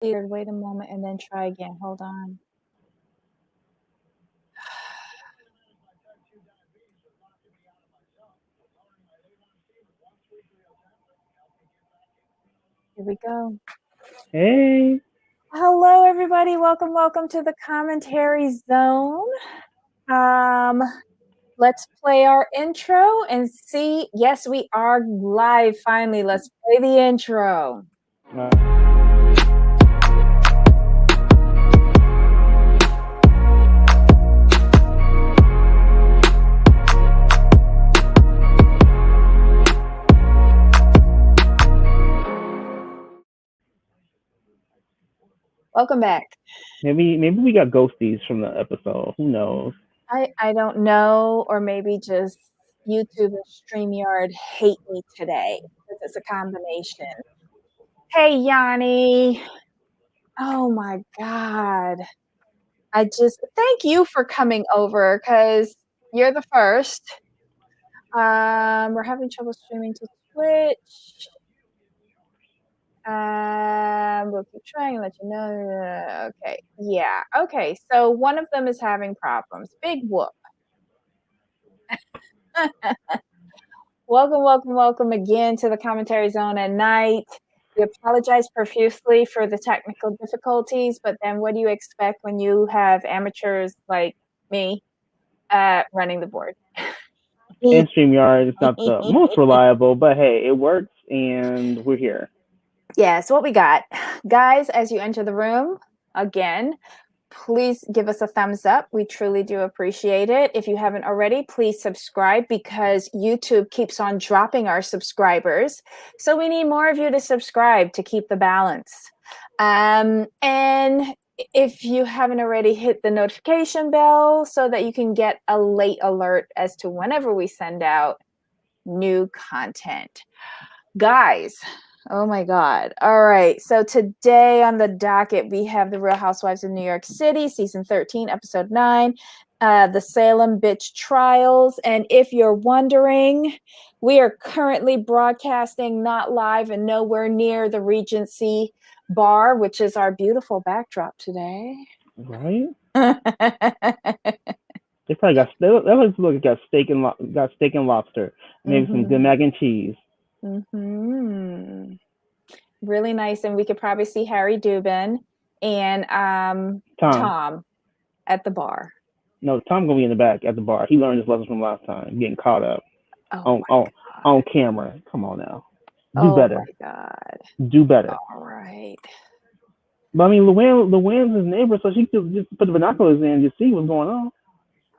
Either wait a moment and then try again. Hold on. Here we go. Hey. Hello, everybody. Welcome to the commentary zone. Let's play our intro and see. Yes, we are live finally. Let's play the intro. Welcome back. Maybe we got ghosties from the episode. Who knows? I don't know, or maybe just YouTube and StreamYard hate me today because it's a combination. Hey, Yanni. Oh my God. Thank you for coming over because you're the first. We're having trouble streaming to Twitch. We'll keep trying and let you know. Okay. Yeah. Okay. So one of them is having problems. Big whoop. Welcome again to the commentary zone at night. We apologize profusely for the technical difficulties, but then what do you expect when you have amateurs like me running the board? And StreamYard is not the most reliable, but hey, it works and we're here. Yeah, so what we got. Guys, as you enter the room, again, please give us a thumbs up. We truly do appreciate it. If you haven't already, please subscribe because YouTube keeps on dropping our subscribers. So we need more of you to subscribe to keep the balance. And if you haven't already, hit the notification bell so that you can get a late alert as to whenever we send out new content. Guys, oh my God. All right. So today on the docket, we have the Real Housewives of New York City, season 13, episode 9, the Salem bitch trials. And if you're wondering, we are currently broadcasting not live and nowhere near the Regency bar, which is our beautiful backdrop today. Right? They probably got that looks like it got steak and lobster, maybe some good mac and cheese. Mm-hmm. Really nice, and we could probably see Harry Dubin and Tom at the bar. No, Tom gonna be in the back at the bar. He learned his lesson from last time, getting caught up on camera. Come on now, do better. My God, do better. All right. But I mean, Luann's his neighbor, so she could just put the binoculars in and just see what's going on.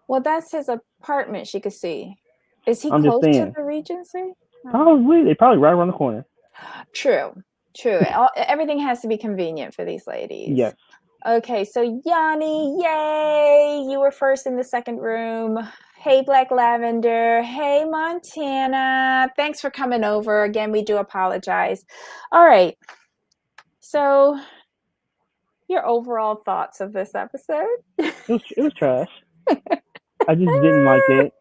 Well, that's his apartment. She could see. Is he I'm close just to the Regency? Probably. They probably right around the corner. True. Everything has to be convenient for these ladies. Yes. Okay, so Yanni, yay! You were first in the second room. Hey, Black Lavender. Hey, Montana. Thanks for coming over. Again, we do apologize. All right. So, your overall thoughts of this episode? It was trash. I just didn't like it.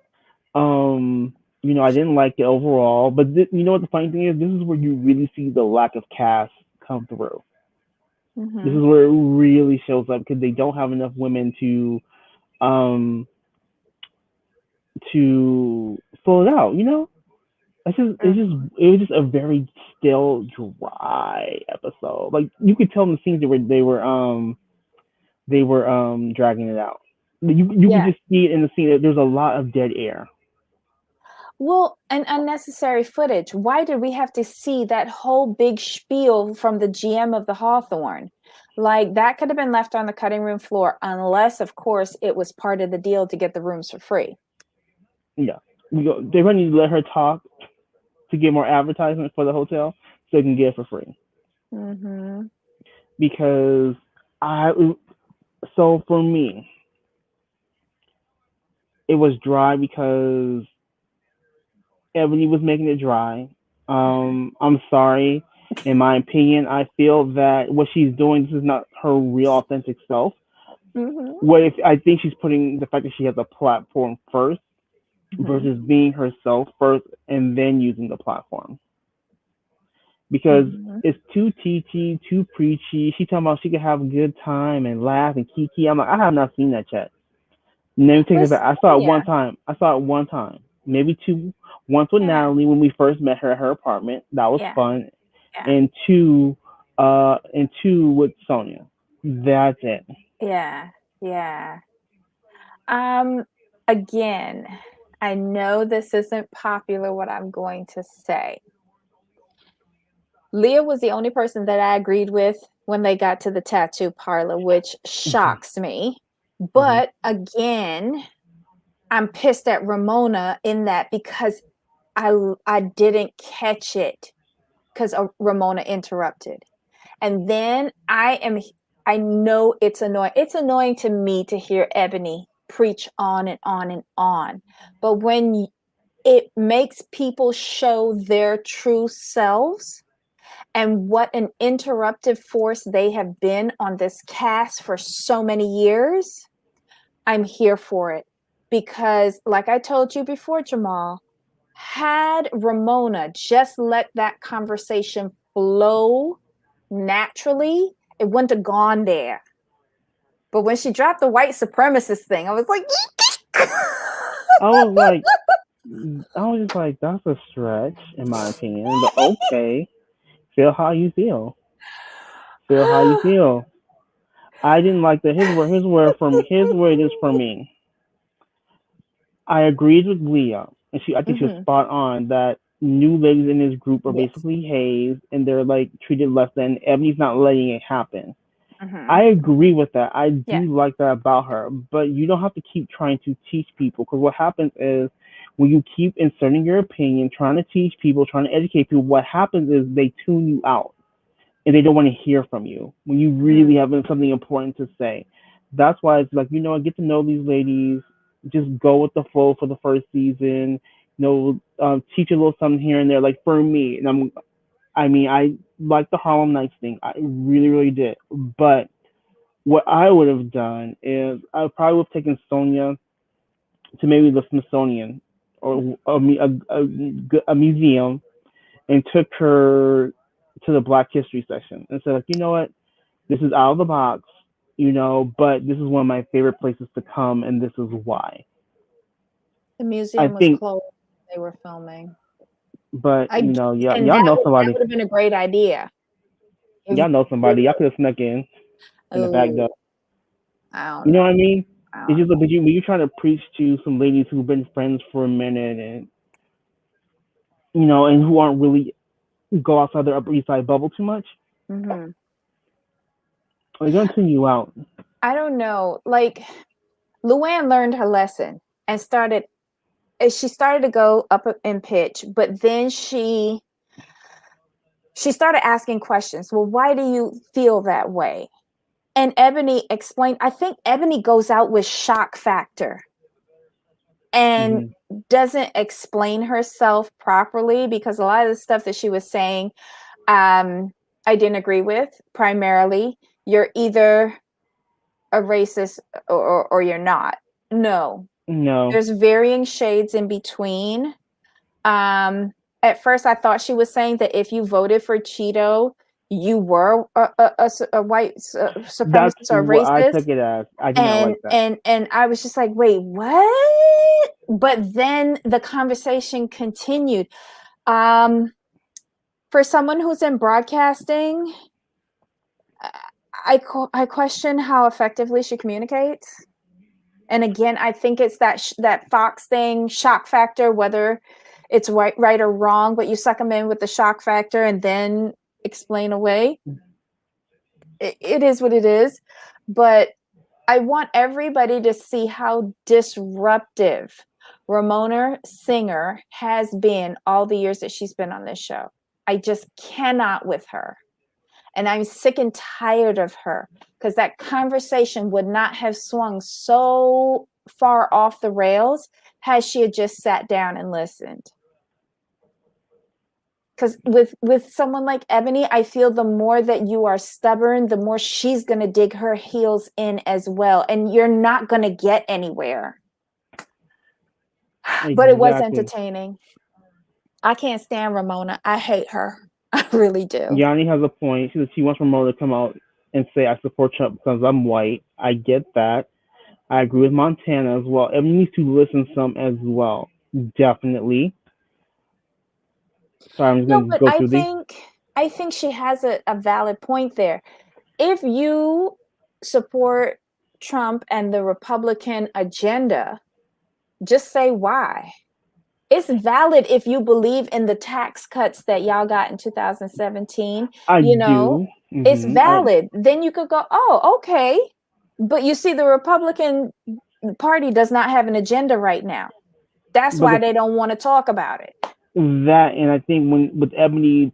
I didn't like it overall. But you know what the funny thing is? This is where you really see the lack of cast come through. Mm-hmm. This is where it really shows up because they don't have enough women to fill it out. It was just a very still, dry episode. Like you could tell in the scenes they were dragging it out. You could just see it in the scene that there's a lot of dead air. Well, and unnecessary footage. Why did we have to see that whole big spiel from the GM of the Hawthorne? Like that could have been left on the cutting room floor, unless, of course, it was part of the deal to get the rooms for free. Yeah, they really need to let her talk to get more advertisement for the hotel, so they can get it for free. Mm-hmm. Because so for me, it was dry because Ebony was making it dry. I'm sorry. In my opinion, I feel that what she's doing, this is not her real authentic self. Mm-hmm. I think she's putting the fact that she has a platform first versus being herself first and then using the platform. because Mhm. it's too teachy, too preachy. She talking about she could have a good time and laugh and kiki. I'm like, I have not seen that yet. Let me take With it back. I saw it one Sonia. time. I saw it one time, maybe two. Once with Yeah. Natalie when we first met her at her apartment. That was Yeah. fun. Yeah. And two with Sonia. That's it. Yeah. Yeah. Um, Again, I know this isn't popular what I'm going to say. Leah was the only person that I agreed with when they got to the tattoo parlor, which Mm-hmm. shocks me. Mm-hmm. But again, I'm pissed at Ramona in that because I didn't catch it because Ramona interrupted. And then I know it's annoying. It's annoying to me to hear Ebony preach on and on and on. But when it makes people show their true selves and what an interruptive force they have been on this cast for so many years, I'm here for it. Because, like I told you before, Jamal, had Ramona just let that conversation flow naturally, it wouldn't have gone there. But when she dropped the white supremacist thing, I was like, I was like, I was just like, that's a stretch in my opinion. But okay, feel how you feel. Feel how you feel. I didn't like the his word is for me. I agreed with Leah, and I think she was mm-hmm. spot on that new ladies in this group are Yes. basically hazed and they're like treated less than. Ebony's not letting it happen. Mm-hmm. I agree with that. I Yeah. do like that about her, but you don't have to keep trying to teach people because what happens is when you keep inserting your opinion, trying to teach people, trying to educate people, what happens is they tune you out and they don't want to hear from you when you Mm-hmm. really have something important to say. That's why it's like, get to know these ladies, just go with the flow for the first season, teach a little something here and there. Like for me, I like the Harlem Nights thing. I really, really did. But what I would have done is I probably would have taken Sonia to maybe the Smithsonian or a museum and took her to the Black History section and said, like, you know what, this is out of the box, but this is one of my favorite places to come, and this is why. The I museum was think, closed. They were filming. but I yeah, and that would have been a great idea. If y'all know they somebody, y'all could have snuck in the back oh, door. I don't You know what know. I mean? I It's don't just like know. when you're trying to preach to some ladies who've been friends for a minute and and who aren't really go outside their Upper East Side bubble too much, Mm-hmm. they're gonna tune you out. I don't know. Like Luann learned her lesson and she started to go up in pitch, but then she started asking questions. Well, why do you feel that way? And Ebony explained, I think Ebony goes out with shock factor and Hmm. doesn't explain herself properly because a lot of the stuff that she was saying, I didn't agree with. Primarily, you're either a racist or you're not. No, No, there's varying shades in between. Um, at first, I thought she was saying that if you voted for Cheeto, you were a white that's supremacist or what I racist. took it as. I did not And like that. and I was just like, wait, what? But then the conversation continued. Um, for someone who's in broadcasting, I question how effectively she communicates. And again, I think it's that Fox thing, shock factor, whether it's right or wrong, but you suck them in with the shock factor and then explain away. It is what it is. But I want everybody to see how disruptive Ramona Singer has been all the years that she's been on this show. I just cannot with her. And I'm sick and tired of her because that conversation would not have swung so far off the rails had she had just sat down and listened. Because with someone like Ebony, I feel the more that you are stubborn, the more she's going to dig her heels in as well, and you're not going to get anywhere. But it was Exactly. entertaining. I can't stand Ramona. I hate her. I really do. Yanni has a point. She says she wants Ramona to come out and say, I support Trump because I'm white. I get that. I agree with Montana as well. Everyone needs to listen some as well. Definitely. Sorry, I'm just No, going to but go I through these. think I think she has a valid point there. If you support Trump and the Republican agenda, just say why. It's valid if you believe in the tax cuts that y'all got in 2017, I you know, do. it's I valid. Then you could go, oh, okay. But you see, the Republican Party does not have an agenda right now. That's but why they don't want to talk about it. that, and I think when with Ebony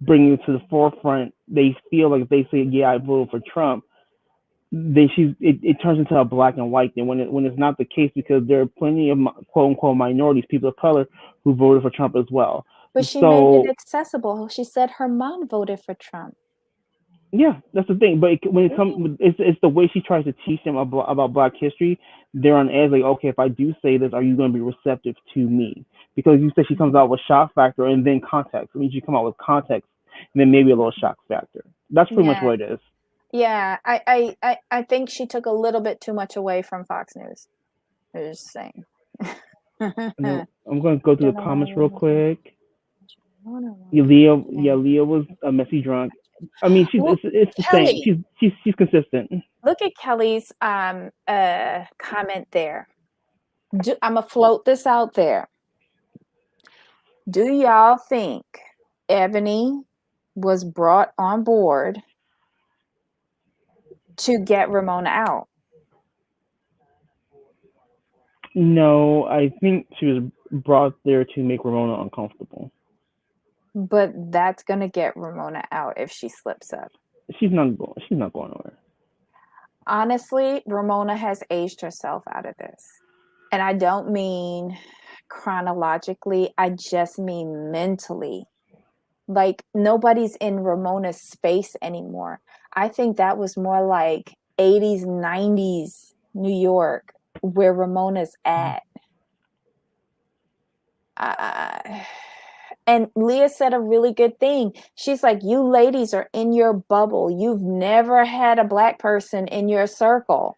bringing it to the forefront, they feel like if they say, "Yeah, I voted for Trump," then it turns into a black and white thing when it's not the case because there are plenty of quote unquote minorities, people of color, who voted for Trump as well. But she made it So accessible. She said her mom voted for Trump. yeah, that's the thing. But when it Yeah. comes, it's the way she tries to teach them about Black history. They're on edge. Like, okay, if I do say this, are you going to be receptive to me? Because you said she comes Mhm. out with shock factor and then context. I mean, she come out with context and then maybe a little shock factor. That's pretty much Yeah. what it is. Yeah. I think she took a little bit too much away from Fox News. I was just saying. And then I'm going to go through the comments real quick. Yeah, Okay. Leah was a messy drunk. I mean, Well, it's the same. Kelly, She's consistent. look at Kelly's comment there. I'm gonna float this out there. Do y'all think Ebony was brought on board to get Ramona out? No, I think she was brought there to make Ramona uncomfortable. But that's gonna get Ramona out if she slips up. She's not going. She's not going nowhere. Honestly, Ramona has aged herself out of this. And I don't mean chronologically, I just mean mentally. Like nobody's in Ramona's space anymore. I think that was more like 80s, 90s New York where Ramona's at. Uh, and Leah said a really good thing. She's like, you ladies are in your bubble. You've never had a black person in your circle.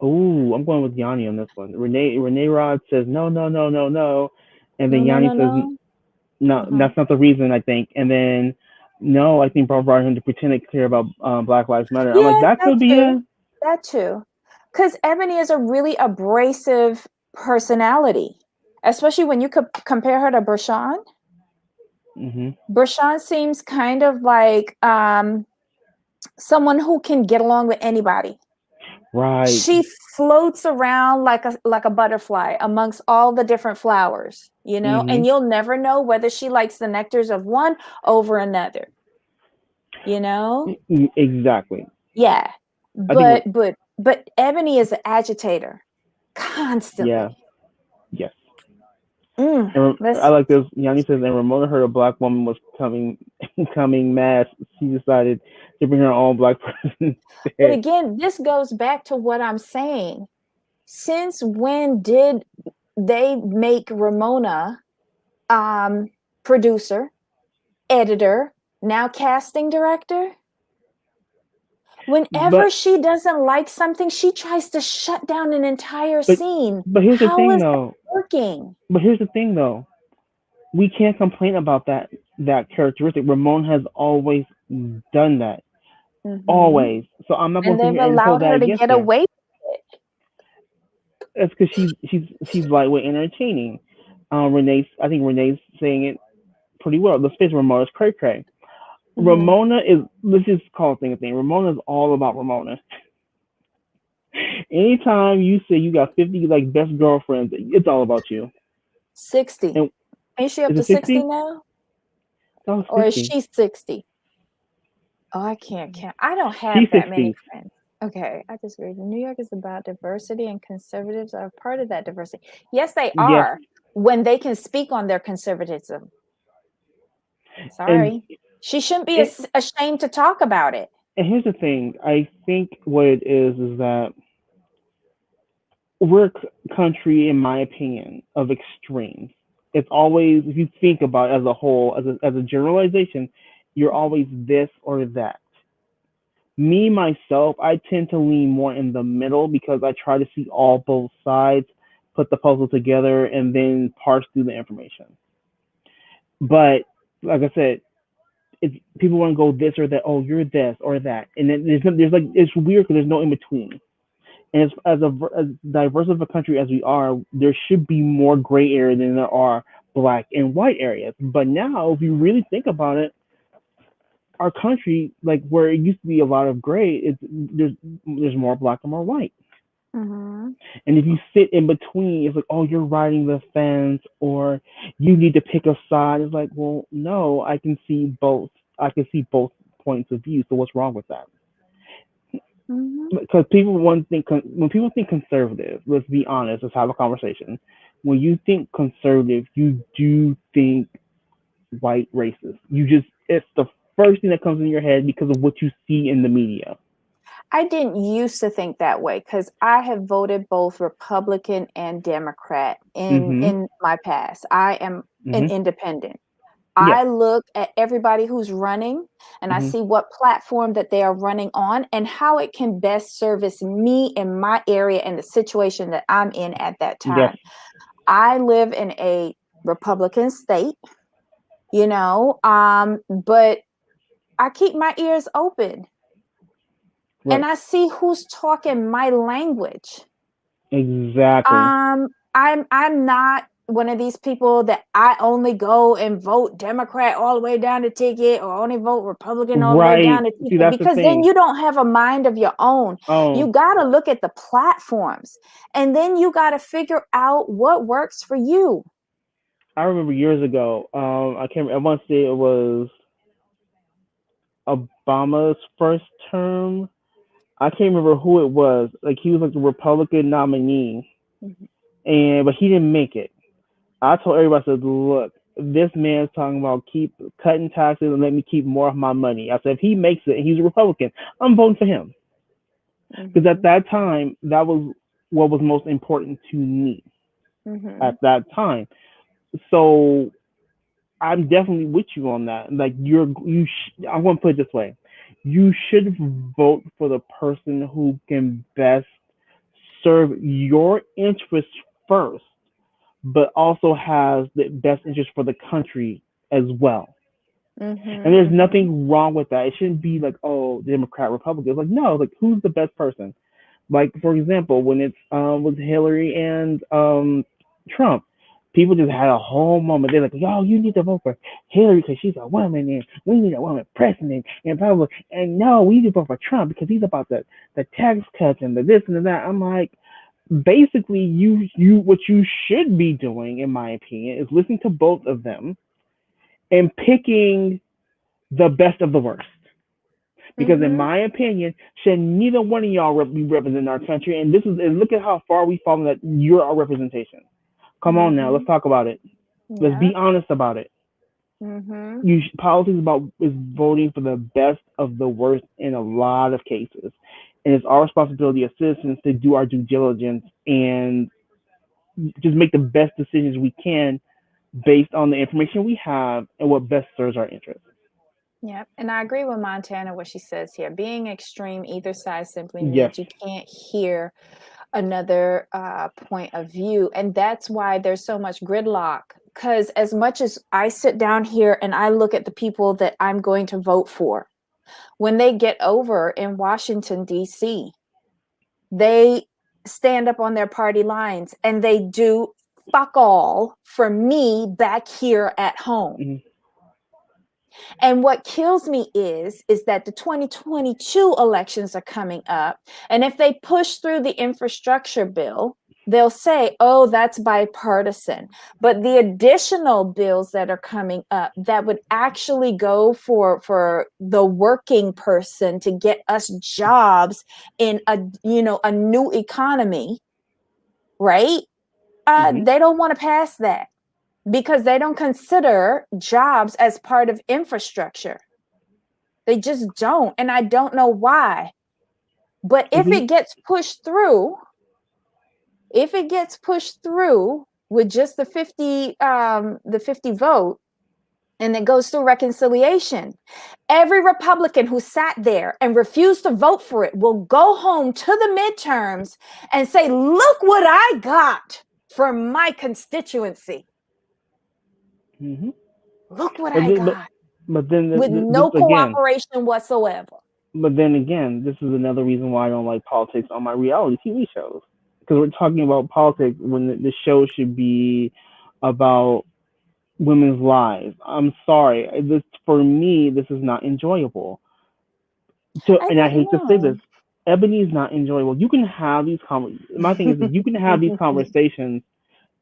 Oh, I'm going with Yanni on this one. Renee Rod says no, no, no, no, no, and No, then no, no, Yanni says no. no, Uh-huh. that's not the reason. I think, and then no, I think Bob brought him to pretend to care about Black Lives Matter. I'm like, Yeah, that that could be too. a. That too. Because Ebony is a really abrasive personality, especially when you could compare her to Bershawn. Mm-hmm. Bershawn seems kind of like someone who can get along with anybody. Right. She floats around like a butterfly amongst all the different flowers, Mm-hmm. and you'll never know whether she likes the nectars of one over another, you know? Exactly. Yeah. I think we're But Ebony is an agitator yeah. constantly. Yes. Mm, And I let's like this. Yanni says, and Ramona heard a black woman was coming, coming mass. She decided to bring her own black person But instead. again, this goes back to what I'm saying. Since when did they make Ramona um producer, editor, now casting director? Whenever But she doesn't like something, she tries to shut down an entire but scene. but here's the How thing is that though. working? But here's the thing though. We can't complain about that characteristic. Ramon has always done that. Hmm. Always. So I'm not going And to sit they've here and hold allowed that her to against get her. away with it. That's because she's lightweight entertaining. I think Renee's saying it pretty well. Let's face it, Ramona's cray cray. Hmm. Ramona is, let's just call thing a thing. Ramona is all about Ramona. Anytime you say you got 50 like best girlfriends, it's all about you. 60. And Ain't she up is to it 60 60? now? That was Or is 50. she 60? Oh, I can't count. I don't have She's that many 60. friends. Okay, I just read. New York is about diversity, and conservatives are part of that diversity. Yes, they Yes. are when they can speak on their conservatism. And, Sorry. She shouldn't be and ashamed to talk about it. and here's the thing. I think what it is that we're a country, in my opinion, of extremes. It's always, if you think about it as a whole, as a generalization, you're always this or that. Me myself, I tend to lean more in the middle because I try to see all both sides, put the puzzle together, and then parse through the information. But like I said, it's people want to go this or that. Oh, you're this or that, and then there's like it's weird because there's no in between. And as diverse of a country as we are, there should be more gray area than there are black and white areas. But now, if you really think about it, our country, like where it used to be a lot of gray, there's more black and more white. Mm-hmm. And if you sit in between, it's like, oh, you're riding the fence, or you need to pick a side. It's like, well, no, I can see both. I can see both points of view. So what's wrong with that? Mm-hmm. Because when people think conservative, let's be honest, let's have a conversation. When you think conservative, you do think white racist. It's the first thing that comes in your head because of what you see in the media. I didn't used to think that way because I have voted both Republican and Democrat Mm-hmm. in my past. I am an Mm-hmm. independent. Yes. I look at everybody who's running and I Mm-hmm. see what platform that they are running on and how it can best service me in my area and the situation that I'm in at that Yes. time. I live in a Republican state, but I keep my ears open and Right. I see who's talking my language. Exactly. I'm not one of these people that I only go and vote Democrat all the way down the ticket or only vote Republican all the way down Right. the See, ticket that's the because then thing. you don't have a mind of your own. You Oh, got to look at the platforms and then you got to figure out what works for you. I remember years ago. I can't. I want to say it was Obama's first term. I can't remember who it was. Like he was like the Republican nominee, Mhm. and but he didn't make it. I told everybody, I said, look, this man's talking about keep cutting taxes and let me keep more of my money. I said, if he makes it and he's a Republican, I'm voting for him. Because at Mhm. that time, that was what was most important to me at Mhm. that time. So I'm definitely with you on that. Like I'm going to put it this way: you should vote for the person who can best serve your interests first, but also has the best interest for the country as well. And Mhm. there's Mhm. nothing wrong with that. It shouldn't be like, oh, Democrat, Republican. It's like, no, like who's the best person? Like for example, when it's with Hillary and Trump, people just had a whole moment. They're like, "Yo, you need to vote for Hillary because she's a woman, and we need a woman president." And probably, and no, we need to vote for Trump because he's about the tax cuts and the this and the that. I'm like, basically, you what you should be doing, in my opinion, is listening to both of them and picking the best of the worst. Because in Mhm. my opinion, should neither one of y'all be representing our country? And look at how far we've fallen that you're our representation. Come on now, let's Mhm. talk about it. Let's be Yep. honest about it. Mhm. Politics is voting for the best of the worst in a lot of cases, and it's our responsibility as citizens to do our due diligence and just make the best decisions we can based on the information we have and what best serves our interests. Yep. And I agree with Montana what she says here. Being extreme either side simply Yes. means you can't hear another point of view. And that's why there's so much gridlock. Because as much as I sit down here and I look at the people that I'm going to vote for, when they get over in Washington, D.C., they stand up on their party lines and they do fuck all for me back here at home. Mm-hmm. And what kills me is that the 2022 elections are coming up. And if they push through the infrastructure bill, they'll say, oh, that's bipartisan. But the additional bills that are coming up that would actually go for the working person to get us jobs in a new economy, right? Mm-hmm. They don't want to pass that because they don't consider jobs as part of infrastructure. They just don't. And I don't know why. But And if it gets pushed through, with just the 50 vote, and it goes through reconciliation, every Republican who sat there and refused to vote for it will go home to the midterms and say, look what I got for my constituency. Mm-hmm. Look what But I then, but, got, but then with this no again. cooperation whatsoever. But then again, this is another reason why I don't like politics on my reality TV shows, because we're talking about politics when the show should be about women's lives. I'm sorry, this for me, this is not enjoyable. I And I don't hate to say know. this, Ebony is not enjoyable. You can have these My thing is that you can have these conversations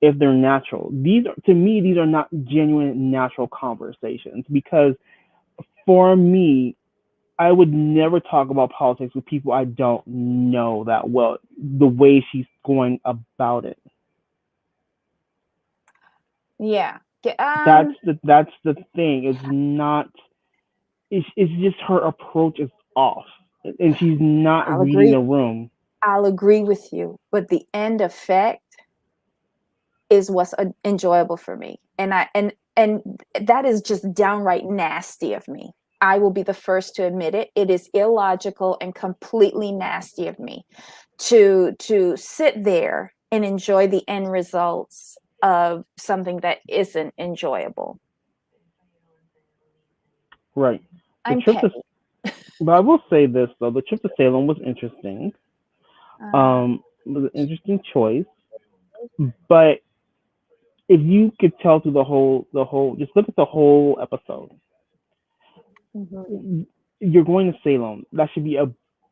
if they're natural. These are, to me, these are not genuine natural conversations, because for me, I would never talk about politics with people I don't know that well. The way she's going about it, Yeah. that's the thing. It's not. It's just her approach is off, and she's not I'll reading agree. the room. I'll agree with you, but the end effect is what's enjoyable for me, and that is just downright nasty of me. I will be the first to admit it. It is illogical and completely nasty of me to sit there and enjoy the end results of something that isn't enjoyable. Right. The I'm trip to, petty. but I will say this though, the trip to Salem was interesting. Uh, It was an interesting choice, but if you could tell through just look at the whole episode. mhm. You're going to Salem. That should be a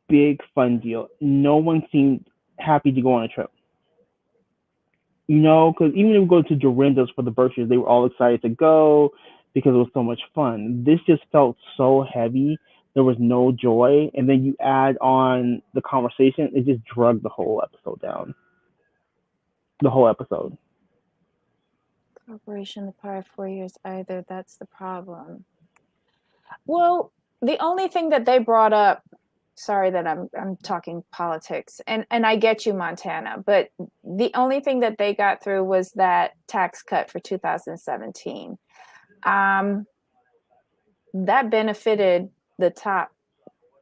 big fun deal. No one seemed happy to go on a trip. Because even if we go to Dorinda's for the birthdays, they were all excited to go because it was so much fun. This just felt so heavy. There was no joy, and then you add on the conversation. It just drugged the whole episode down. The whole episode. Corporation the prior 4 years either. That's the problem. Well, the only thing that they brought up, sorry that I'm talking politics, and I get you, Montana, but the only thing that they got through was that tax cut for 2017. That benefited the top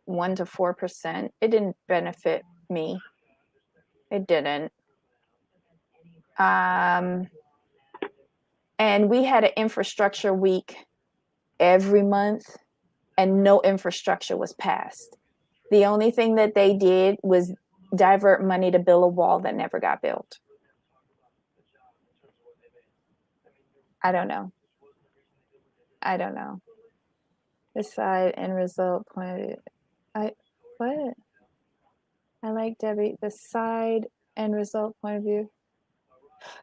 1 to 4%. It didn't benefit me. It didn't. And we had an infrastructure week every month, and no infrastructure was passed. The only thing that they did was divert money to build a wall that never got built. I don't know. I don't know. The side end result point. I what? I like Debbie. The side end result point of view.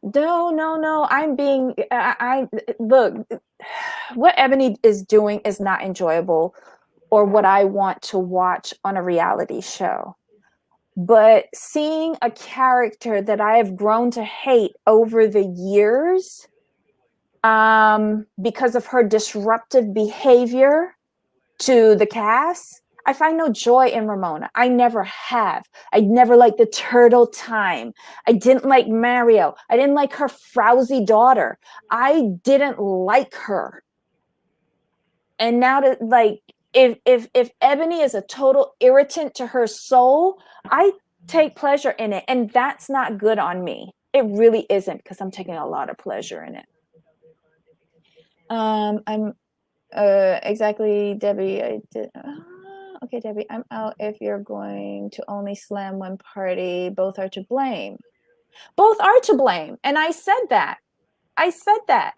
No, no, no. I'm being. I look. What Ebony is doing is not enjoyable, or what I want to watch on a reality show. But seeing a character that I have grown to hate over the years, because of her disruptive behavior to the cast, I find no joy in Ramona. I never have. I never liked the turtle time. I didn't like Mario. I didn't like her frowsy daughter. I didn't like her. And now that, like, if Ebony is a total irritant to her soul, I take pleasure in it, and that's not good on me. It really isn't, because I'm taking a lot of pleasure in it. I'm exactly, Debbie. I did. Okay, Debbie, I'm out if you're going to only slam one party. Both are to blame. Both are to blame, and I said that. I said that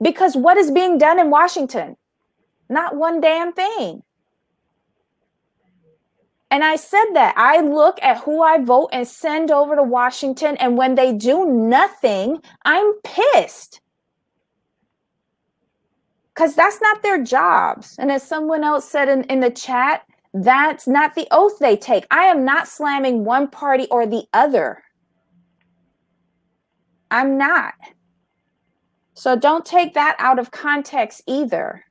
because what is being done in Washington? Not one damn thing. And I said that I look at who I vote and send over to Washington, and when they do nothing, I'm pissed. Because that's not their jobs. And as someone else said in the chat, that's not the oath they take. I am not slamming one party or the other. I'm not. So don't take that out of context either.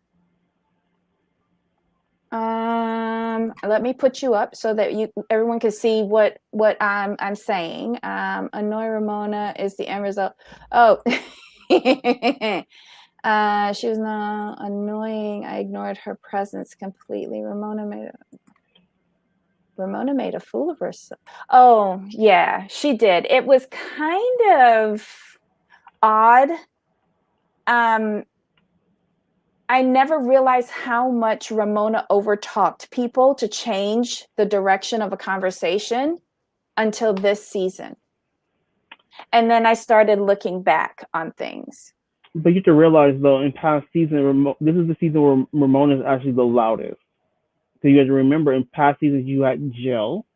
let me put you up so that everyone can see what I'm saying. Annoy Ramona is the end result. Oh, she was not annoying. I ignored her presence completely. Ramona made a fool of herself. Oh, yeah, she did. It was kind of odd. I never realized how much Ramona overtalked people to change the direction of a conversation until this season. And then I started looking back on things. But you have to realize though, in past season, this is the season where Ramona is actually the loudest. So you have to remember, in past seasons, you had Jill,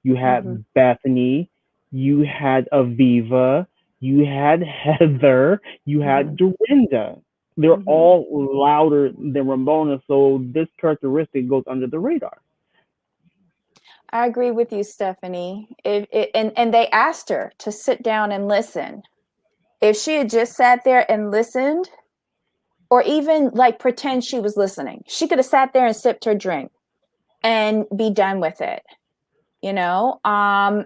you Mm-hmm. had Bethany, you had Aviva, you had Heather, you had Mm-hmm. Dorinda. They're Mm-hmm. all louder than Ramona, so this characteristic goes under the radar. I agree with you, Stephanie. And they asked her to sit down and listen. If she had just sat there and listened, or even like pretend she was listening, she could have sat there and sipped her drink and be done with it. You know, I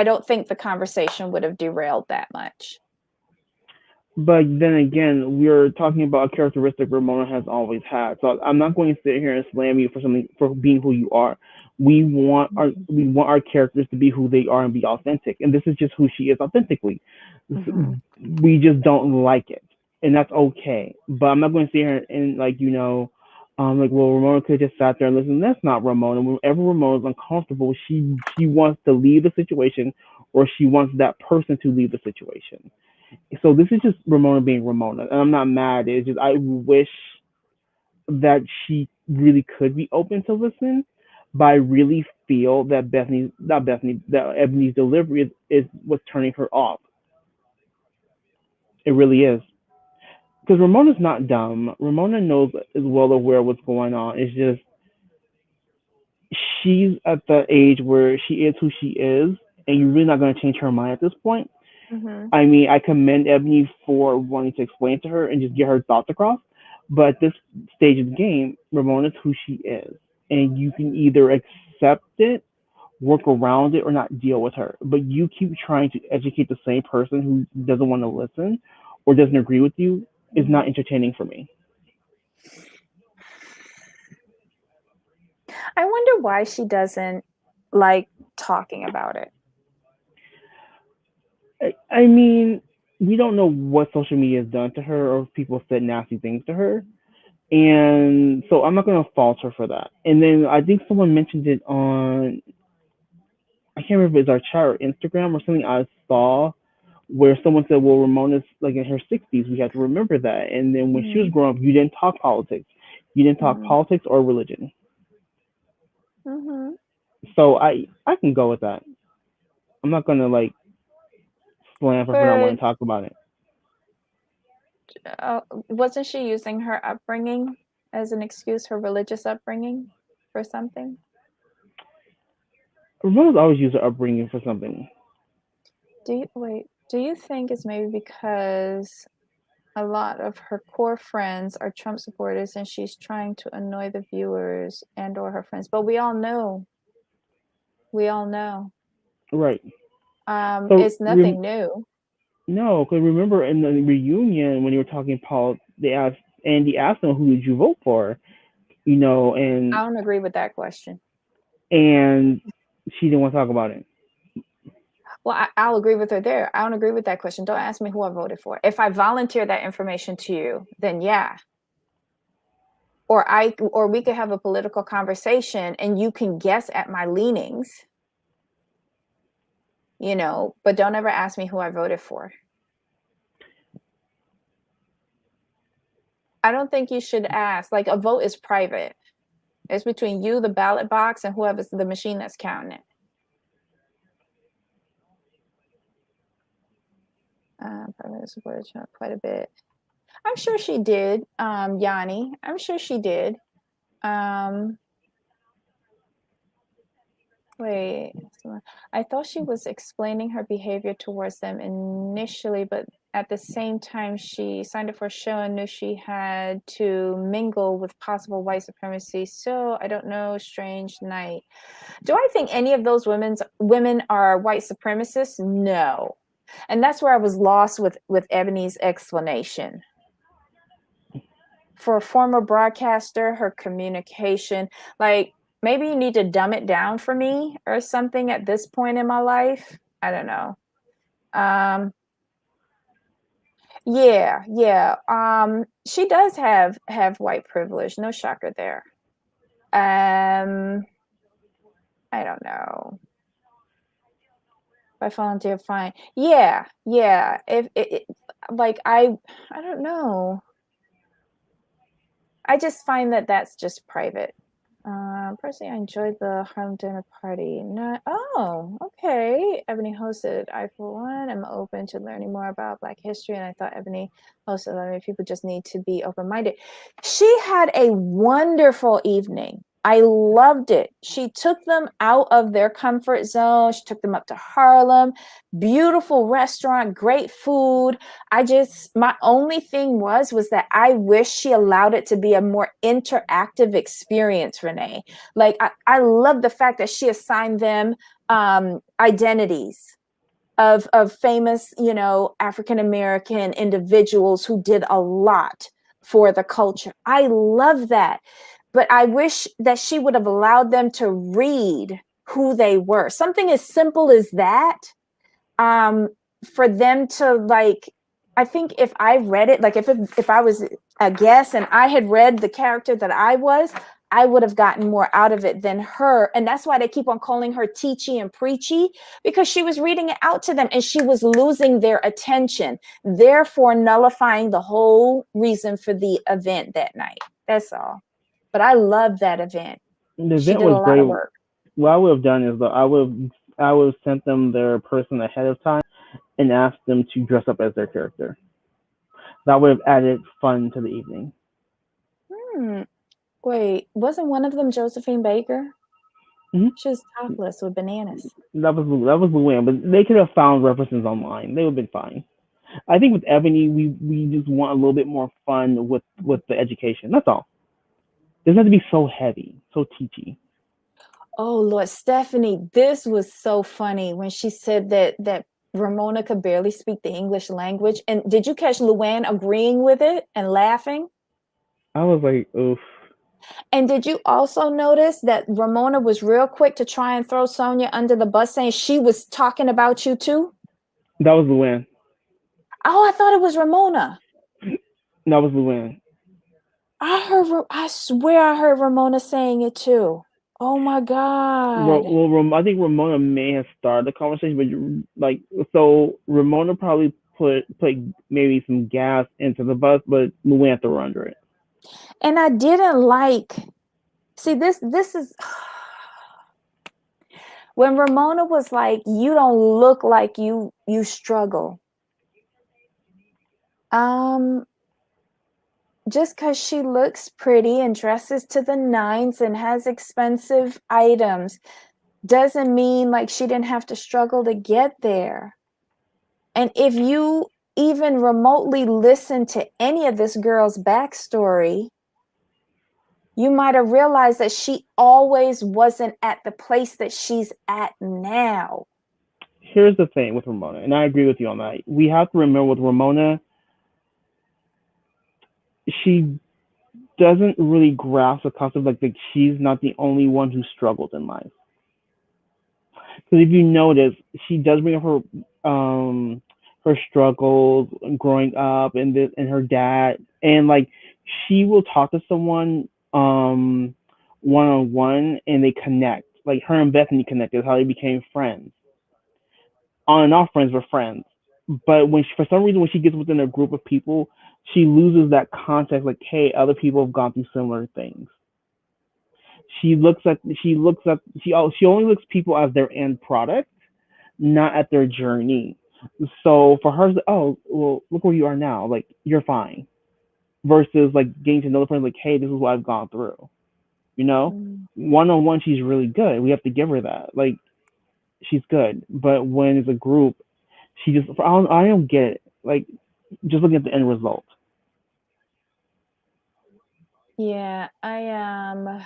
don't think the conversation would have derailed that much. But then again, we're talking about a characteristic Ramona has always had. So I'm not going to sit here and slam you for something for being who you are. We want our characters to be who they are and be authentic. And this is just who she is authentically. Mm-hmm. We just don't like it, and that's okay. But I'm not going to sit here and like, well, Ramona could have just sat there and listen. That's not Ramona. Whenever Ramona is uncomfortable, she wants to leave the situation, or she wants that person to leave the situation. So this is just Ramona being Ramona, and I'm not mad. It's just I wish that she really could be open to listen, but I really feel that that Ebony's delivery is what's turning her off. It really is. Because Ramona's not dumb. Ramona knows is well aware of what's going on. It's just she's at the age where she is who she is, and you're really not going to change her mind at this point. Mm-hmm. I mean, I commend Ebony for wanting to explain to her and just get her thoughts across. But at this stage of the game, Ramona's who she is, and you can either accept it, work around it, or not deal with her. But you keep trying to educate the same person who doesn't want to listen or doesn't agree with you is Mm-hmm. not entertaining for me. I wonder why she doesn't like talking about it. I mean, we don't know what social media has done to her or if people said nasty things to her. And so I'm not going to fault her for that. And then I think someone mentioned it on, I can't remember if it's our chat or Instagram or something I saw where someone said, well, Ramona's like in her 60s. We have to remember that. And then when she was Mm-hmm. growing up, you didn't talk politics. You didn't talk Mm-hmm. politics or religion. Mm-hmm. So I can go with that. I'm not going to like slam her for not wanting But to talk about it. wasn't she using her upbringing as an excuse, her religious upbringing, for something? Ramona's always used her upbringing for something. Do you think it's maybe because a lot of her core friends are Trump supporters and she's trying to annoy the viewers and or her friends? But we all know, Right. So it's nothing new. no, because remember in the reunion when you were talking Paul, Andy asked him who did you vote for, I don't agree with that question. and she didn't want to talk about it. Well, I'll agree with her there. I don't agree with that question. Don't ask me who I voted for. If I volunteer that information to you, then yeah. Or we could have a political conversation and you can guess at my leanings, but don't ever ask me who I voted for. I don't think you should ask. Like, a vote is private. It's between you, the ballot box, and whoever's the machine that's counting it. Probably supported Trump quite a bit. I'm sure she did, Yanni. I'm sure she did. Um, Wait, I thought she was explaining her behavior towards them initially, but at the same time, she signed up for a show and knew she had to mingle with possible white supremacy. So I don't know. Strange night. Do I think any of those women are white supremacists? No. And that's where I was lost with Ebony's explanation. For a former broadcaster, her communication, like maybe you need to dumb it down for me or something at this point in my life. I don't know. Um, yeah. She does have white privilege. No shocker there. Um, I don't know. If I volunteer, fine. Yeah. If like I don't know. I just find that that's just private. Personally, I enjoyed the Harlem dinner party. Not, oh, okay. Ebony hosted. I, for one, am open to learning more about Black history, and I thought Ebony hosted. I mean, people just need to be open-minded. She had a wonderful evening. I loved it. She took them out of their comfort zone. She took them up to Harlem. Beautiful restaurant, great food. My only thing was that I wish she allowed it to be a more interactive experience, Renee. Like I love the fact that she assigned them identities of famous, African American individuals who did a lot for the culture. I love that. But I wish that she would have allowed them to read who they were. Something as simple as that, for them to like, I think if I read it, like if I was a guest and I had read the character that I would have gotten more out of it than her. And that's why they keep on calling her teachy and preachy, because she was reading it out to them and she was losing their attention, therefore nullifying the whole reason for the event that night. That's all. But I love that event. The She event did a was lot great. of work. What I would have done is though I would have sent them their person ahead of time and asked them to dress up as their character. That would have added fun to the evening. Hmm. Wait, wasn't one of them Josephine Baker? Hmm. She was topless with bananas. That was Luann, but they could have found references online. They would have been fine. I think with Ebony, we just want a little bit more fun with the education. That's all. It doesn't have to be so heavy, so teachy. Oh Lord, Stephanie, this was so funny when she said that Ramona could barely speak the English language. And did you catch Luann agreeing with it and laughing? I was like, oof. And did you also notice that Ramona was real quick to try and throw Sonia under the bus, saying she was talking about you too? That was Luann. Oh, I thought it was Ramona. That was Luann. I swear I heard Ramona saying it too. Oh my God. Well, I think Ramona may have started the conversation, but like, so Ramona probably put maybe some gas into the bus, but Luann threw her under it. And I didn't like, see, this is when Ramona was like, you don't look like you struggle. Just because she looks pretty and dresses to the nines and has expensive items doesn't mean like she didn't have to struggle to get there. And if you even remotely listen to any of this girl's backstory, you might have realized that she always wasn't at the place that she's at now. Here's the thing with Ramona, and I agree with you on that. We have to remember with Ramona, she doesn't really grasp the concept like she's not the only one who struggled in life. Because if you notice, she does bring up her struggles growing up and her dad, and like she will talk to someone one on one and they connect. Like her and Bethany connected, how they became friends. On and off friends were friends. But for some reason when she gets within a group of people, she loses that context. Like, hey, other people have gone through similar things. She only looks people as their end product, not at their journey. So for her, oh well, look where you are now. Like you're fine. Versus like getting to know the person, like, hey, this is what I've gone through. You know, one on one, she's really good. We have to give her that. Like she's good. But when it's a group, I don't get it. Like Just looking at the end result. Yeah, I am.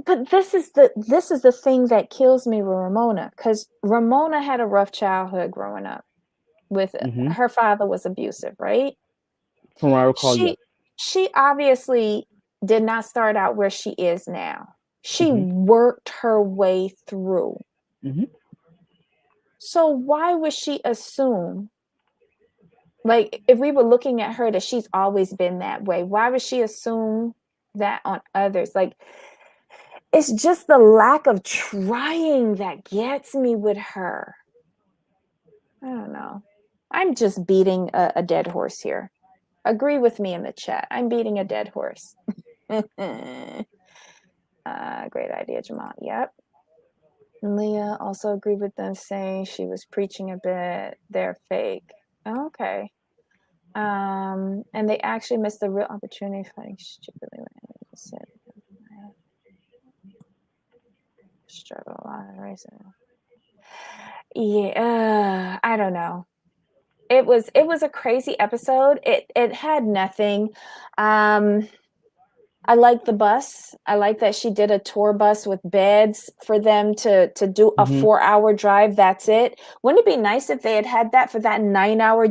But this is the thing that kills me with Ramona, because Ramona had a rough childhood growing up. With Hmm. her father was abusive, right? From what I recall, yes. She obviously did not start out where she is now. She Hmm. worked her way through. Hmm. So why would she assume, like, if we were looking at her, that she's always been that way? Why would she assume that on others? Like, it's just the lack of trying that gets me with her. I don't know. I'm just beating a dead horse here. Agree with me in the chat. I'm beating a dead horse. Great idea, Jamal. Yep. Leah also agreed with them, saying she was preaching a bit. They're fake. Okay. And they actually missed the real opportunity, fighting stupidly when I said struggle a lot of racism. Yeah, I don't know. It was a crazy episode. It had nothing. I like the bus. I like that she did a tour bus with beds for them to do a Hmm. 4-hour drive. That's it. Wouldn't it be nice if they had that for that 9-hour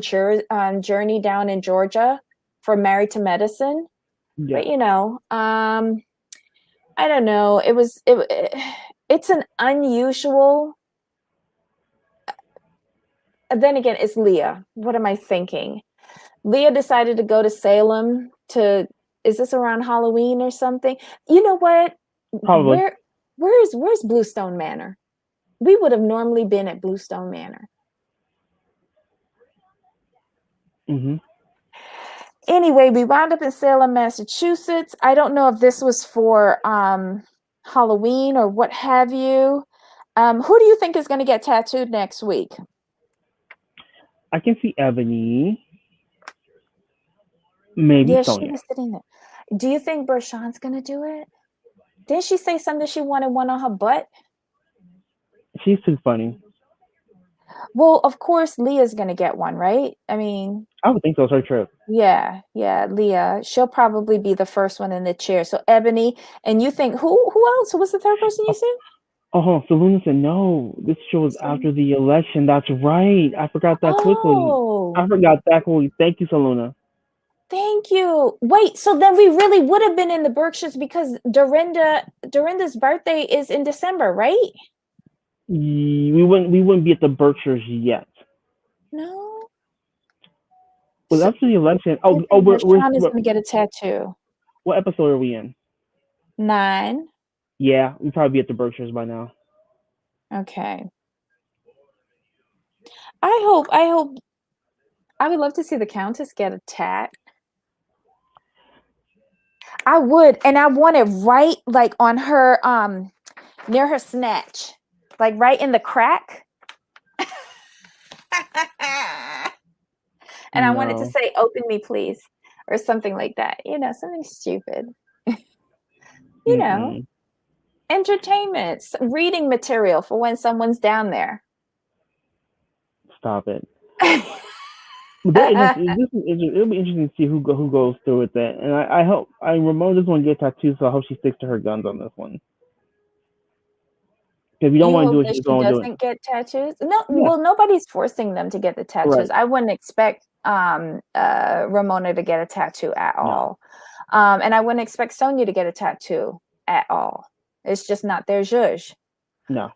journey down in Georgia for Married to Medicine? But Yes. I don't know. It's an unusual. Then again, it's Leah. What am I thinking? Leah decided to go to Salem to, is this around Halloween or something? You know what? Probably. Where's Bluestone Manor? We would have normally been at Bluestone Manor. Hmm. Anyway, we wound up in Salem, Massachusetts. I don't know if this was for Halloween or what have you. Who do you think is going to get tattooed next week? I can see Ebony, maybe Yeah, she Sonia. was sitting there. Do you think Bershawn's going to do it? Didn't she say something she wanted one on her butt? She's too funny. Well, of course, Leah's going to get one, right? I mean, I would think so. It's her trip. yeah, Leah. She'll probably be the first one in the chair. So Ebony, and you think who else? Who was the third person you said? Oh, so Luna said, no, this show was So, after the election. That's right. I forgot that quickly. oh, I forgot that quickly. Thank you, Saluna. thank you. Wait, so then we really would have been in the Berkshires because Dorinda's birthday is in December, right? We wouldn't be at the Berkshires yet. No. Well, So after the election. I Oh, think we're Rashawn is going to get a tattoo. what episode are we in? 9. Yeah, we'd probably be at the Berkshires by now. Okay. I hope I would love to see the Countess get a tat. I would, and I want it right like on her near her snatch. Like right in the crack. And I wanted to No. say open me please or something like that. Something stupid. you know, Mm-mm. entertainment, reading material for when someone's down there. Stop it. But it'll be interesting to see who goes through with it. And I hope Ramona doesn't want to get tattoos, so I hope she sticks to her guns on this one. Because if you don't You want to hope do it, that you just she don't do it. doesn't get tattoos? No, Yeah. well, nobody's forcing them to get the tattoos. Right. I wouldn't expect Ramona to get a tattoo at No. all. And I wouldn't expect Sonia to get a tattoo at all. It's just not their zhuzh. No.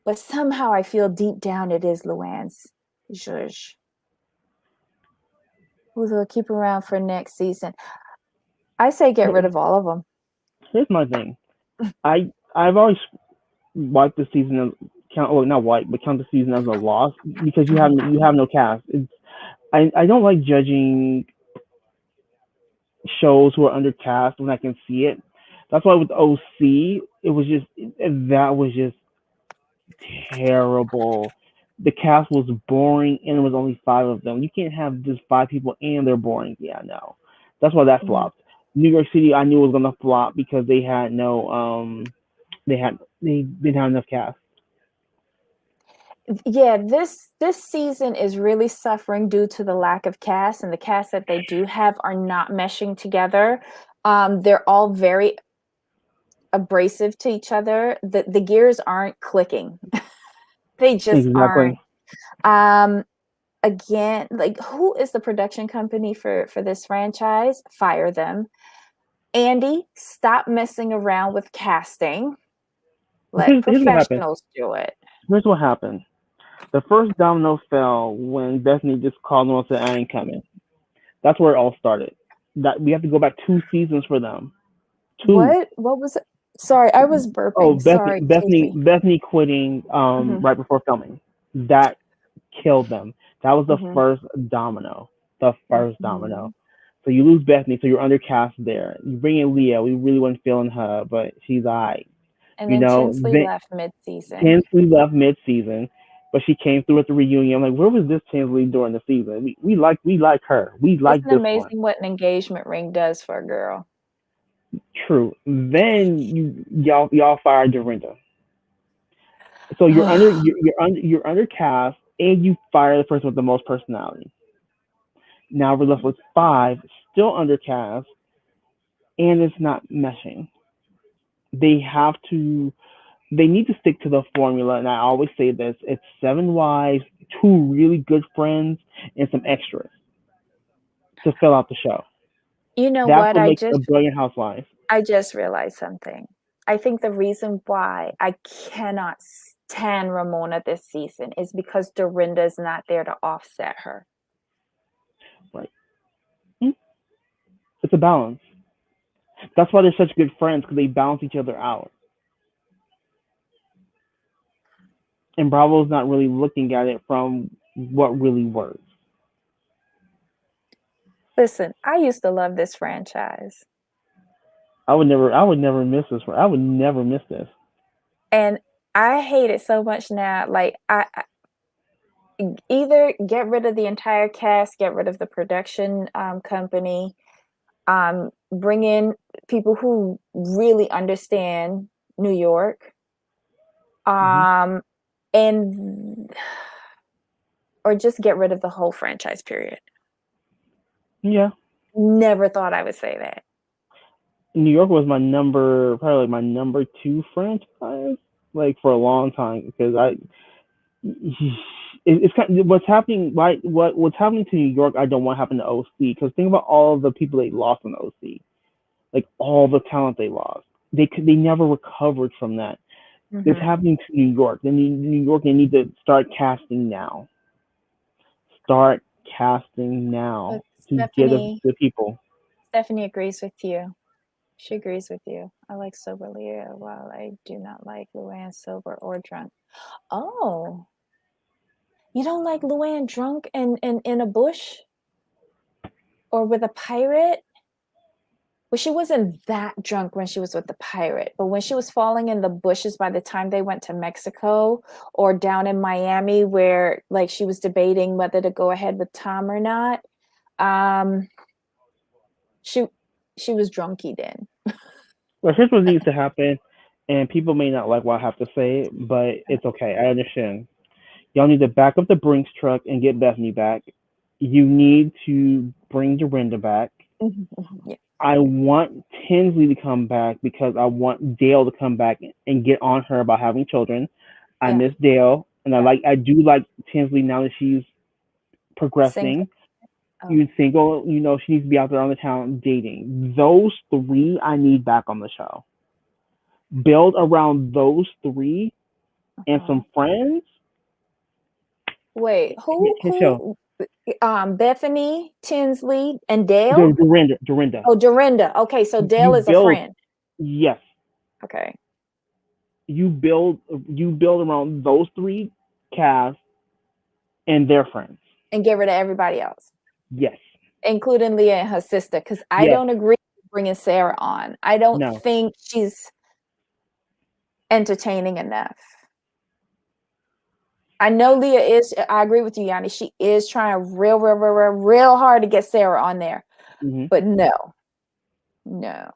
But somehow I feel deep down it is Luann's zhuzh. Who they'll keep around for next season. I say get rid of all of them. Here's my thing. I've always wiped the season as not wipe, but count the season as a loss because you have no cast. I don't like judging shows who are undercast when I can see it. That's why with OC, that was just terrible. The cast was boring, and there was only 5 of them. You can't have just 5 people and they're boring. Yeah, no, that's why that Mm. flopped. New York City, I knew was gonna flop because they didn't have enough cast. yeah, this season is really suffering due to the lack of cast, and the cast that they do have are not meshing together. They're all very abrasive to each other. The gears aren't clicking. They just aren't. Exactly. Um, Again, like who is the production company for this franchise? Fire them. Andy, stop messing around with casting. Let Here's what happened. professionals do it. Here's what happened. The first domino fell when Bethany just called them and said, "I ain't coming." That's where it all started. That we have to go back 2 seasons for them. Two. What was it? Sorry, I was Oh, burping. Sorry, excuse me. Bethany quitting Hmm. right before filming. That killed them. That was the Hmm. first domino. The first domino. Hmm. So you lose Bethany, so you're undercast there. You bring in Leah. We really wasn't feeling her, but she's alright. And You then know, Tinsley then left mid-season. Tinsley left mid-season, but she came through at the reunion. I'm like, where was this Tinsley during the season? We like her. We like Isn't this one. amazing what an engagement ring does for a girl? True. Then y'all fired Dorinda. So you're undercast, and you fire the person with the most personality. Now we're left with five, still undercast, and it's not meshing. They have to. They need to stick to the formula, and I always say this: it's seven wives, two really good friends, and some extras to fill out the show. You know That's what? what makes a brilliant housewife. I just realized something. I think the reason why I cannot stand Ramona this season is because Dorinda's not there to offset her. Right? Hmm? It's a balance. That's why they're such good friends because they balance each other out. And Bravo's not really looking at it from what really works. Listen, I used to love this franchise. I would never miss this. I would never miss this. And I hate it so much now. Like either get rid of the entire cast, get rid of the production company, bring in people who really understand New York, Hmm. um, and or just get rid of the whole franchise. Period. Yeah, Never thought I would say that. New York was probably like my number two franchise, like for a long time because it's kind of, what's happening, right? What's happening to New York, I don't want to happen to OC because think about all of the people they lost in OC, like all the talent they lost. They never recovered from that. It's Hmm. happening to New York. New York, they need to start casting now. Start casting But now to get us Stephanie, the people. Stephanie agrees with you. She agrees with you. I like sober Leah, while I do not like Luann sober or drunk. Oh, you don't like Luann drunk and in a bush or with a pirate? Well, she wasn't that drunk when she was with the pirate, but when she was falling in the bushes by the time they went to Mexico or down in Miami, where like she was debating whether to go ahead with Tom or not, um, she she was drunky then. Well, here's what needs to happen, and people may not like what I have to say, but it's okay. I understand. Y'all need to back up the Brinks truck and get Bethany back. You need to bring Dorinda back. Yeah. I want Tinsley to come back because I want Dale to come back and get on her about having children. I Yeah. miss Dale, and Yeah. I do like Tinsley now that she's Single. progressing. Oh. You single, she needs to be out there on the town dating. Those three I need back on the show. Build around those three and Uh-huh. some friends. Wait, Hit show. Bethany, Tinsley, and Dale? Dorinda. Oh, Dorinda. Okay, so You Dale is a build, friend. yes, Okay. you build you build around those three casts and their friends. And get rid of everybody else, Yes, including Leah and her sister, because I yes, don't agree with bringing Sarah on. I don't no. think she's entertaining enough. I know Leah is, I agree with you, Yanni. She is trying real hard to get Sarah on there. Mm-hmm. But no, no.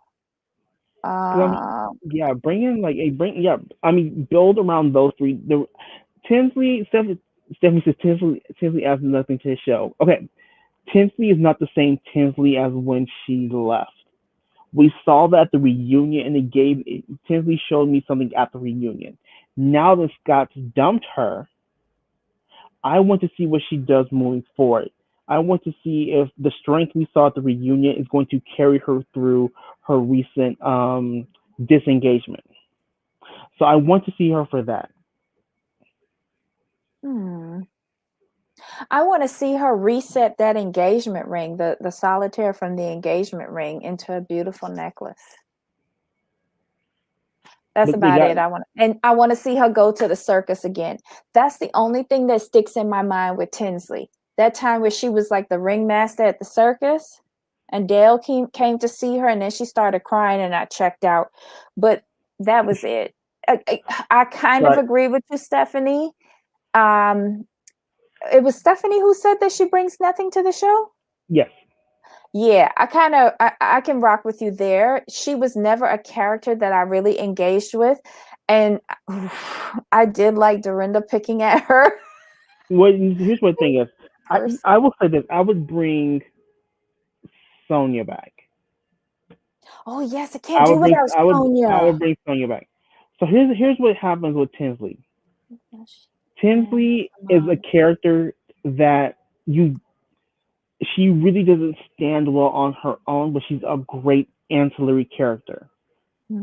I mean, Um, yeah, bring in like a bring. Yeah, I mean, build around those three. Stephanie says Tinsley adds nothing to the show. Okay, Tinsley is not the same Tinsley as when she left. We saw that at the reunion, and Tinsley showed me something at the reunion. Now that Scott's dumped her, I want to see what she does moving forward. I want to see if the strength we saw at the reunion is going to carry her through her recent disengagement. So I want to see her for that. I want to see her reset that engagement ring, the solitaire from the engagement ring, into a beautiful necklace. That's But about it. I want to see her go to the circus again. That's the only thing that sticks in my mind with Tinsley. That time where she was like the ringmaster at the circus, and Dale came to see her, and then she started crying, and I checked out. But that was it. I kind of agree with you, Stephanie. It was Stephanie who said that she brings nothing to the show. Yes. Yeah, I can rock with you there. She was never a character that I really engaged with, and I did like Dorinda picking at her. Here's what the thing is. I will say this. I would bring Sonia back. Oh yes, I can't do without Sonia. I would bring Sonia back. So here's what happens with Tinsley. Tinsley is a character that she really doesn't stand well on her own, but she's a great ancillary character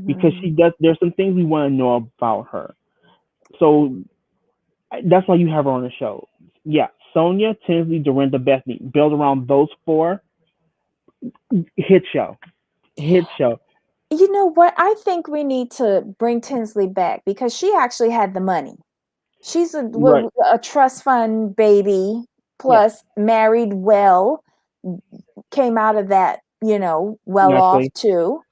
because she does. There's some things we want to know about her, so that's why you have her on the show. Yeah, Sonia, Tinsley, Dorinda, Bethany, build around those four. Hit show. You know what? I think we need to bring Tinsley back because she actually had the money. She's a trust fund baby, plus married well, came out of that, well off too.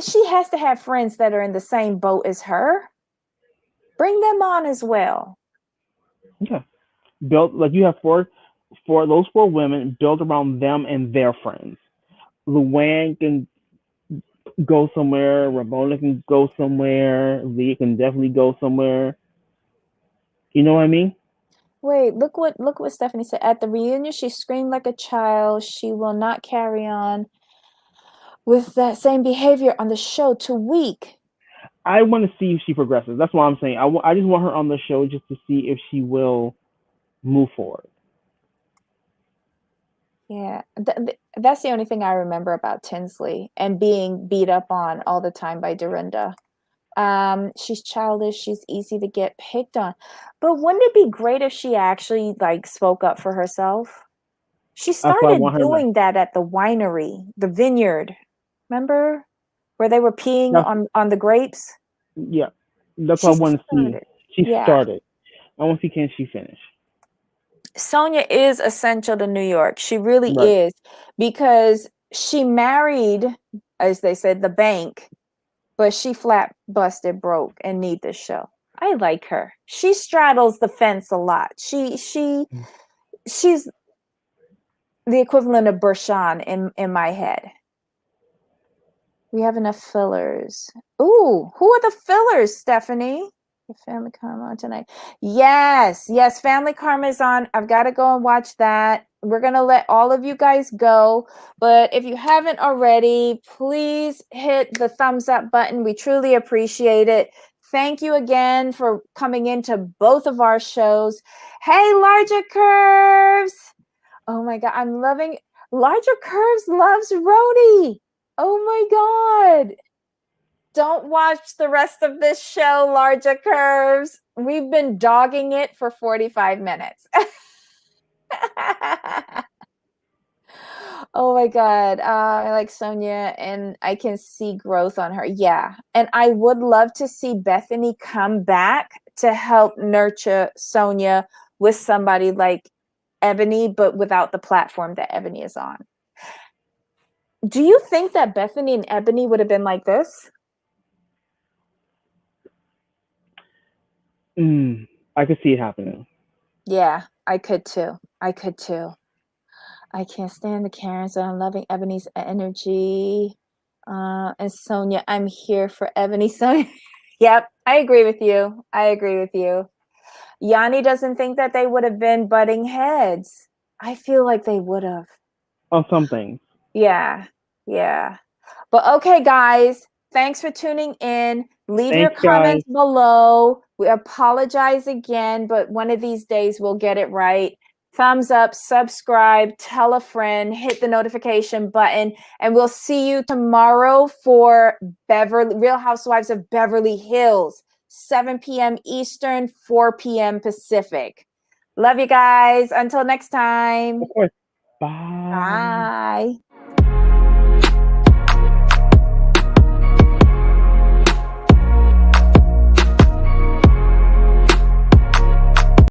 She has to have friends that are in the same boat as her. Bring them on as well. Yeah. Build like you have those four women, build around them and their friends. Luann can go somewhere, Ramona can go somewhere, Leah can definitely go somewhere. You know what I mean? Wait, look what Stephanie said. At the reunion, she screamed like a child. She will not carry on with that same behavior on the show. Too weak. I want to see if she progresses. That's what I'm saying. I just want her on the show just to see if she will move forward. Yeah, that's the only thing I remember about Tinsley, and being beat up on all the time by Dorinda. She's childish. She's easy to get picked on. But wouldn't it be great if she actually spoke up for herself? She started doing that at the winery, the vineyard. Remember where they were peeing on the grapes? Yeah, that's what I want to see. She started. I want to see, can she finish? Sonia is essential to New York. She really is, because she married, as they said, the bank, but she flat busted broke and need this show. I like her. She straddles the fence a lot. She's the equivalent of Bershan in my head. We have enough fillers. Ooh, who are the fillers, Stephanie? Family Karma on tonight. Yes, Family Karma is on. I've got to go and watch that. We're going to let all of you guys go. But if you haven't already, please hit the thumbs up button. We truly appreciate it. Thank you again for coming into both of our shows. Hey, Larger Curves. Oh my God, I'm loving Larger Curves loves RHONY. Oh my God. Don't watch the rest of this show, Larger Curves. We've been dogging it for 45 minutes. Oh my God. I like Sonia, and I can see growth on her. Yeah. And I would love to see Bethany come back to help nurture Sonia with somebody like Ebony, but without the platform that Ebony is on. Do you think that Bethany and Ebony would have been like this? I could see it happening. Yeah, I could too. I can't stand the Karen, so I'm loving Ebony's energy. And Sonia, I'm here for Ebony. Sonia, Yep, I agree with you. I agree with you. Yanni doesn't think that they would have been butting heads. I feel like they would have. On some things. Yeah, yeah. But okay, guys, thanks for tuning in. Leave your Thanks, guys. comments below. We apologize again, but one of these days we'll get it right. Thumbs up, subscribe, tell a friend, hit the notification button, and we'll see you tomorrow for Real Housewives of Beverly Hills, 7 p.m. Eastern, 4 p.m. Pacific. Love you guys. Until next time. Of course. Bye. Bye.